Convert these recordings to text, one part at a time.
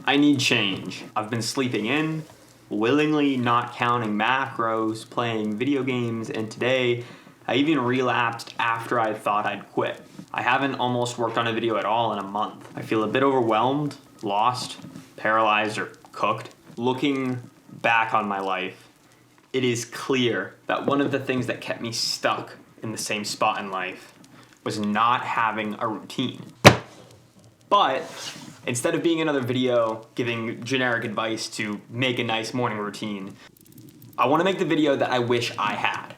I need change. I've been sleeping in, willingly not counting macros, playing video games, and today I even relapsed after I thought I'd quit. I haven't almost worked on a video at all in a month. I feel a bit overwhelmed, lost, paralyzed, or cooked. Looking back on my life, it is clear that one of the things that kept me stuck in the same spot in life was not having a routine. But instead of being another video giving generic advice to make a nice morning routine, I want to make the video that I wish I had.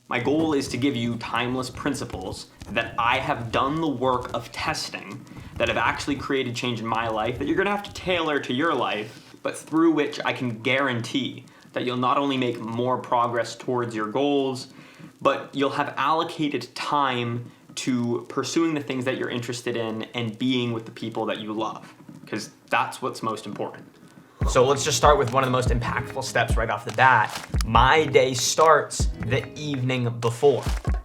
My goal is to give you timeless principles that I have done the work of testing, that have actually created change in my life, that you're gonna have to tailor to your life, but through which I can guarantee that you'll not only make more progress towards your goals, but you'll have allocated time to pursuing the things that you're interested in and being with the people that you love, because that's what's most important. So let's just start with one of the most impactful steps right off the bat. My day starts the evening before.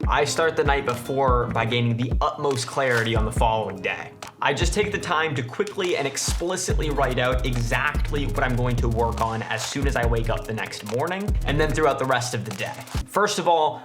I start the night before by gaining the utmost clarity on the following day. I just take the time to quickly and explicitly write out exactly what I'm going to work on as soon as I wake up the next morning, and then throughout the rest of the day. First of all,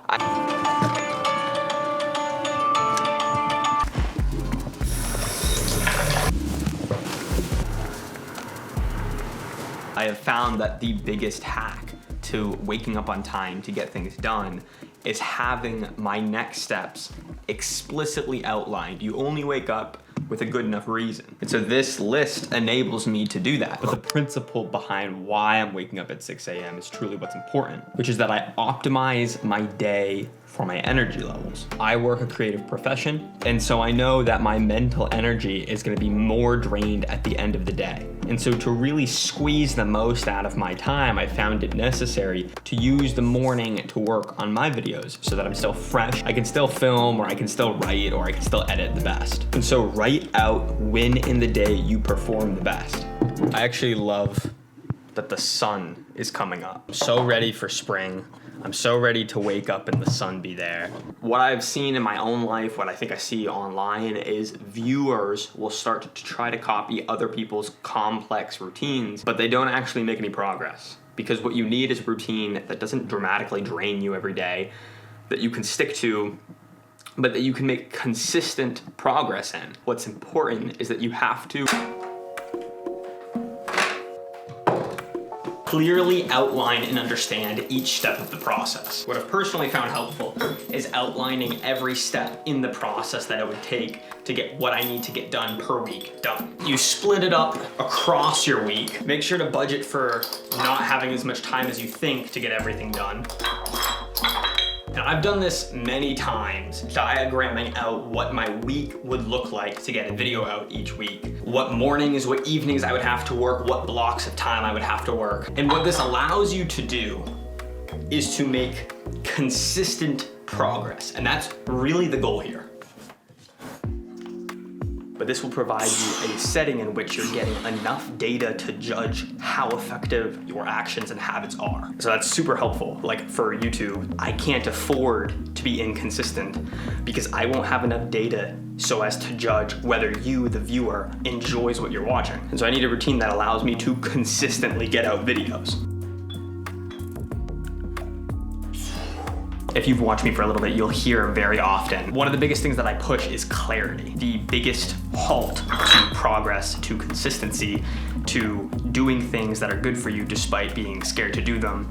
I have found that the biggest hack to waking up on time to get things done is having my next steps explicitly outlined. You only wake up with a good enough reason. And so this list enables me to do that. But the principle behind why I'm waking up at 6 a.m. is truly what's important, which is that I optimize my day for my energy levels. I work a creative profession, and so I know that my mental energy is gonna be more drained at the end of the day. And so to really squeeze the most out of my time, I found it necessary to use the morning to work on my videos so that I'm still fresh. I can still film, or I can still write, or I can still edit the best. And so write out when in the day you perform the best. I actually love that the sun is coming up. I'm so ready for spring. I'm so ready to wake up and the sun be there. What I've seen in my own life, what I think I see online, is viewers will start to try to copy other people's complex routines, but they don't actually make any progress. Because what you need is a routine that doesn't dramatically drain you every day, that you can stick to, but that you can make consistent progress in. What's important is that you have to clearly outline and understand each step of the process. What I've personally found helpful is outlining every step in the process that it would take to get what I need to get done per week done. You split it up across your week. Make sure to budget for not having as much time as you think to get everything done. Now, I've done this many times, diagramming out what my week would look like to get a video out each week. What mornings, what evenings I would have to work, what blocks of time I would have to work. And what this allows you to do is to make consistent progress. And that's really the goal here. But this will provide you a setting in which you're getting enough data to judge how effective your actions and habits are. So that's super helpful. Like for YouTube, I can't afford to be inconsistent because I won't have enough data so as to judge whether you, the viewer, enjoys what you're watching. And so I need a routine that allows me to consistently get out videos. If you've watched me for a little bit, you'll hear very often, one of the biggest things that I push is clarity. The biggest halt to progress, to consistency, to doing things that are good for you despite being scared to do them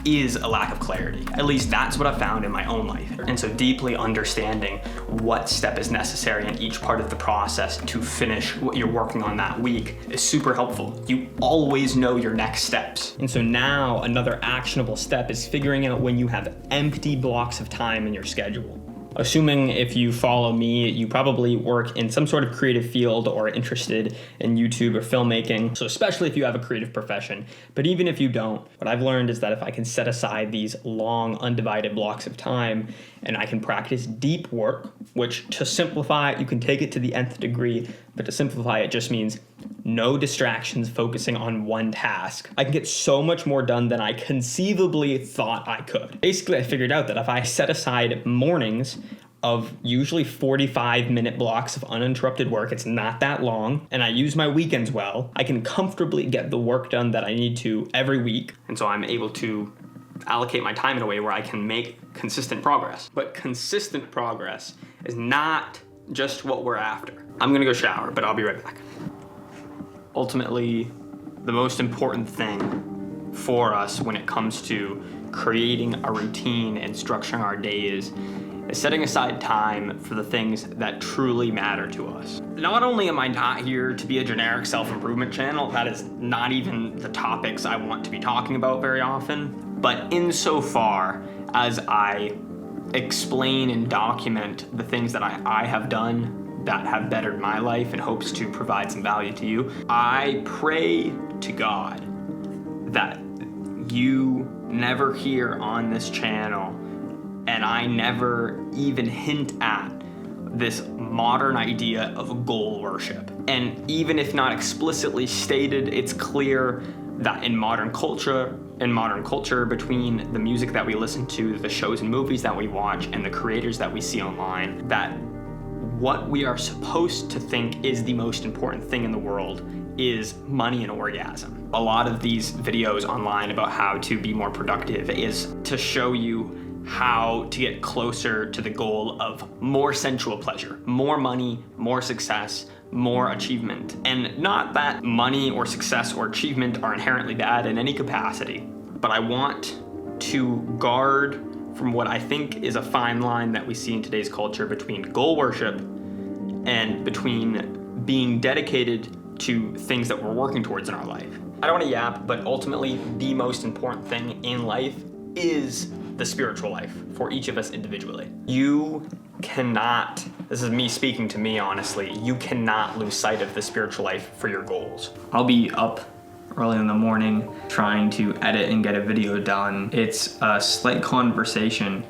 is a lack of clarity. At least that's what I've found in my own life. And so deeply understanding what step is necessary in each part of the process to finish what you're working on that week is super helpful. You always know your next steps. And so now another actionable step is figuring out when you have empty blocks of time in your schedule. Assuming if you follow me, you probably work in some sort of creative field or are interested in YouTube or filmmaking. So especially if you have a creative profession, but even if you don't, what I've learned is that if I can set aside these long undivided blocks of time and I can practice deep work, which to simplify, you can take it to the nth degree, but to simplify it just means no distractions, focusing on one task. I can get so much more done than I conceivably thought I could. Basically, I figured out that if I set aside mornings, of usually 45-minute blocks of uninterrupted work. It's not that long, and I use my weekends well. I can comfortably get the work done that I need to every week, and so I'm able to allocate my time in a way where I can make consistent progress. But consistent progress is not just what we're after. I'm gonna go shower, but I'll be right back. Ultimately, the most important thing for us when it comes to creating a routine and structuring our days is setting aside time for the things that truly matter to us. Not only am I not here to be a generic self-improvement channel, that is not even the topics I want to be talking about very often, but insofar as I explain and document the things that I have done that have bettered my life in hopes to provide some value to you, I pray to God that you never hear on this channel, and I never even hint at this modern idea of goal worship. And even if not explicitly stated, it's clear that in modern culture, between the music that we listen to, the shows and movies that we watch, and the creators that we see online, that what we are supposed to think is the most important thing in the world is money and orgasm. A lot of these videos online about how to be more productive is to show you how to get closer to the goal of more sensual pleasure, more money, more success, more achievement. And not that money or success or achievement are inherently bad in any capacity, but I want to guard from what I think is a fine line that we see in today's culture between goal worship and between being dedicated to things that we're working towards in our life. I don't want to yap, but ultimately the most important thing in life is the spiritual life for each of us individually. You cannot, this is me speaking to me honestly, you cannot lose sight of the spiritual life for your goals. I'll be up early in the morning trying to edit and get a video done. It's a slight conversation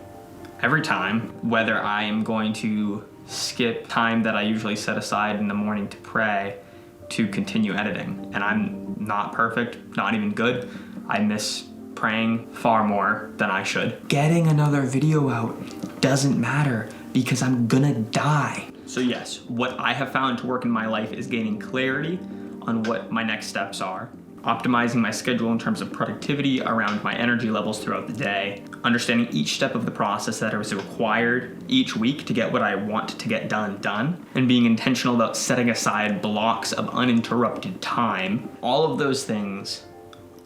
every time whether I am going to skip time that I usually set aside in the morning to pray to continue editing. And I'm not perfect, not even good. I miss praying far more than I should. Getting another video out doesn't matter because I'm gonna die. So yes, what I have found to work in my life is gaining clarity on what my next steps are, optimizing my schedule in terms of productivity around my energy levels throughout the day, understanding each step of the process that is required each week to get what I want to get done, and being intentional about setting aside blocks of uninterrupted time. All of those things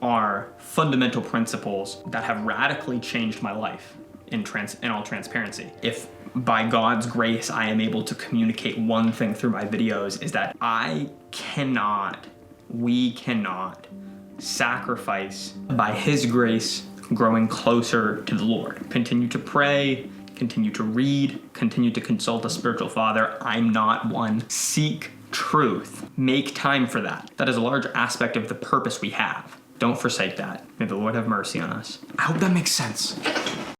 are fundamental principles that have radically changed my life in all transparency. If by God's grace I am able to communicate one thing through my videos, is that we cannot sacrifice by His grace growing closer to the Lord. Continue to pray, continue to read, continue to consult a spiritual father. I'm not one. Seek truth. Make time for that. That is a large aspect of the purpose we have. Don't forsake that. May the Lord have mercy on us. I hope that makes sense.